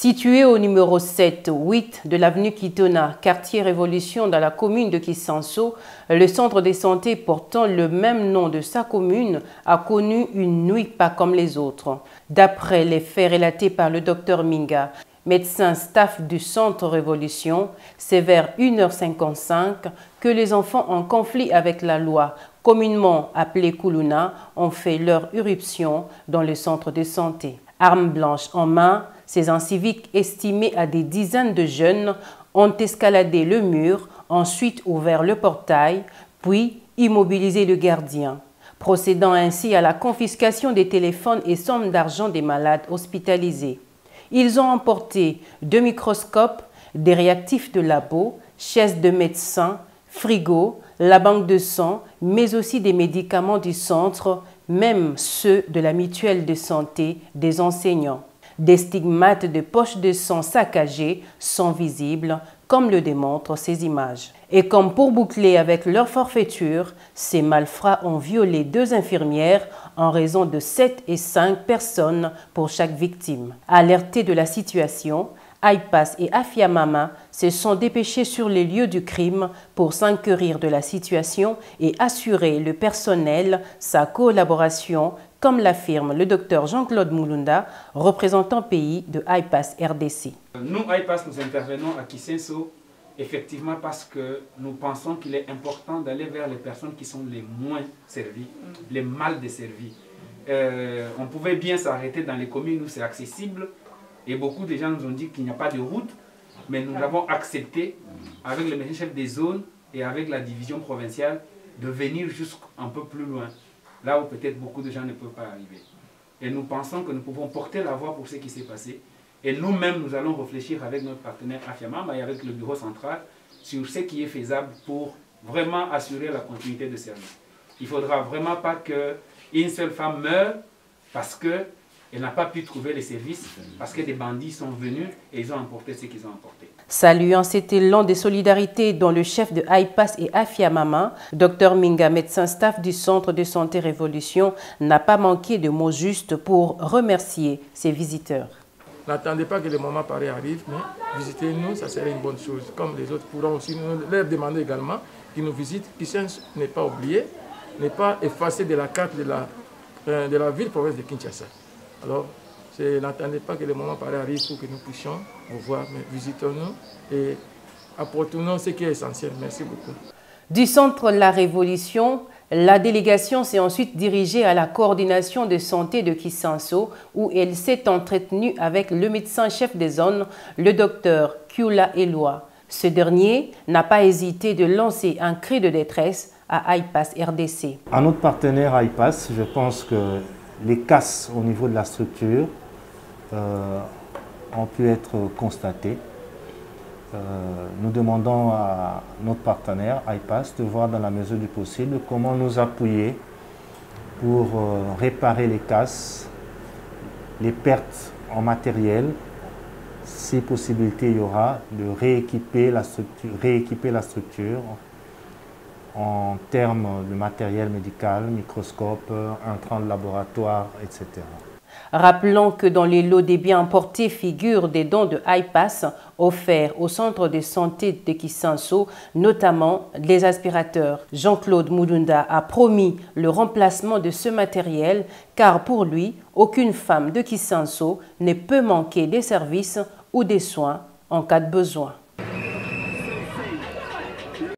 Situé au numéro 7-8 de l'avenue Kitona, quartier Révolution dans la commune de Kisanso, le centre de santé portant le même nom de sa commune a connu une nuit pas comme les autres. D'après les faits relatés par le docteur Minga, médecin staff du centre Révolution, c'est vers 1h55 que les enfants en conflit avec la loi, communément appelée Kuluna, ont fait leur irruption dans le centre de santé. Armes blanches en main, ces inciviques estimés à des dizaines de jeunes ont escaladé le mur, ensuite ouvert le portail, puis immobilisé le gardien, procédant ainsi à la confiscation des téléphones et sommes d'argent des malades hospitalisés. Ils ont emporté 2 microscopes, des réactifs de labo, chaises de médecins, frigo, la banque de sang, mais aussi des médicaments du centre, même ceux de la mutuelle de santé des enseignants. Des stigmates de poches de sang saccagées sont visibles, comme le démontrent ces images. Et comme pour boucler avec leur forfaiture, ces malfrats ont violé 2 infirmières en raison de 7 et 5 personnes pour chaque victime. Alertés de la situation, Aipas et Afia Mama se sont dépêchés sur les lieux du crime pour s'enquérir de la situation et assurer le personnel sa collaboration, comme l'affirme le docteur Jean-Claude Mulunda, représentant pays de Aipas RDC. Nous, Aipas, nous intervenons à Kisanso effectivement parce que nous pensons qu'il est important d'aller vers les personnes qui sont les moins servies, les mal desservies. On pouvait bien s'arrêter dans les communes où c'est accessible et beaucoup de gens nous ont dit qu'il n'y a pas de route, mais nous avons accepté avec le médecin chef des zones et avec la division provinciale de venir jusqu'un peu plus loin, là où peut-être beaucoup de gens ne peuvent pas arriver. Et nous pensons que nous pouvons porter la voix pour ce qui s'est passé. Et nous-mêmes, nous allons réfléchir avec notre partenaire Afiamama et avec le bureau central sur ce qui est faisable pour vraiment assurer la continuité de service. Il ne faudra vraiment pas qu'une seule femme meure parce qu'elle n'a pas pu trouver les services, parce que des bandits sont venus et ils ont emporté ce qu'ils ont emporté. Saluant cet élan de solidarité dont le chef de Aipas et Afia Mama, Dr Minga, médecin staff du centre de santé Révolution, n'a pas manqué de mots justes pour remercier ses visiteurs. N'attendez pas que le moment pareil arrive, mais visitez-nous, ça serait une bonne chose. Comme les autres pourront aussi nous leur demander également qu'ils nous visitent. Kisanso n'est pas oublié, n'est pas effacé de la carte de la ville-province de Kinshasa. Alors, n'attendez pas que le moment pareil arrive pour que nous puissions vous voir, mais visitons-nous et apportons-nous ce qui est essentiel. Merci beaucoup. Du centre La Révolution, la délégation s'est ensuite dirigée à la coordination de santé de Kisanso, où elle s'est entretenue avec le médecin-chef des zones, le docteur Kyula Eloi. Ce dernier n'a pas hésité de lancer un cri de détresse à Aipas RDC. À notre partenaire Aipas, je pense que les casses au niveau de la structure ont pu être constatées. Nous demandons à notre partenaire Aipas de voir dans la mesure du possible comment nous appuyer pour réparer les casses, les pertes en matériel. Si possibilité il y aura de rééquiper la structure en termes de matériel médical, microscope, intrants de laboratoire, etc. Rappelons que dans les lots des biens importés figurent des dons de Aipas offerts au centre de santé de Kisanso, notamment les aspirateurs. Jean-Claude Mulunda a promis le remplacement de ce matériel car pour lui, aucune femme de Kisanso ne peut manquer des services ou des soins en cas de besoin.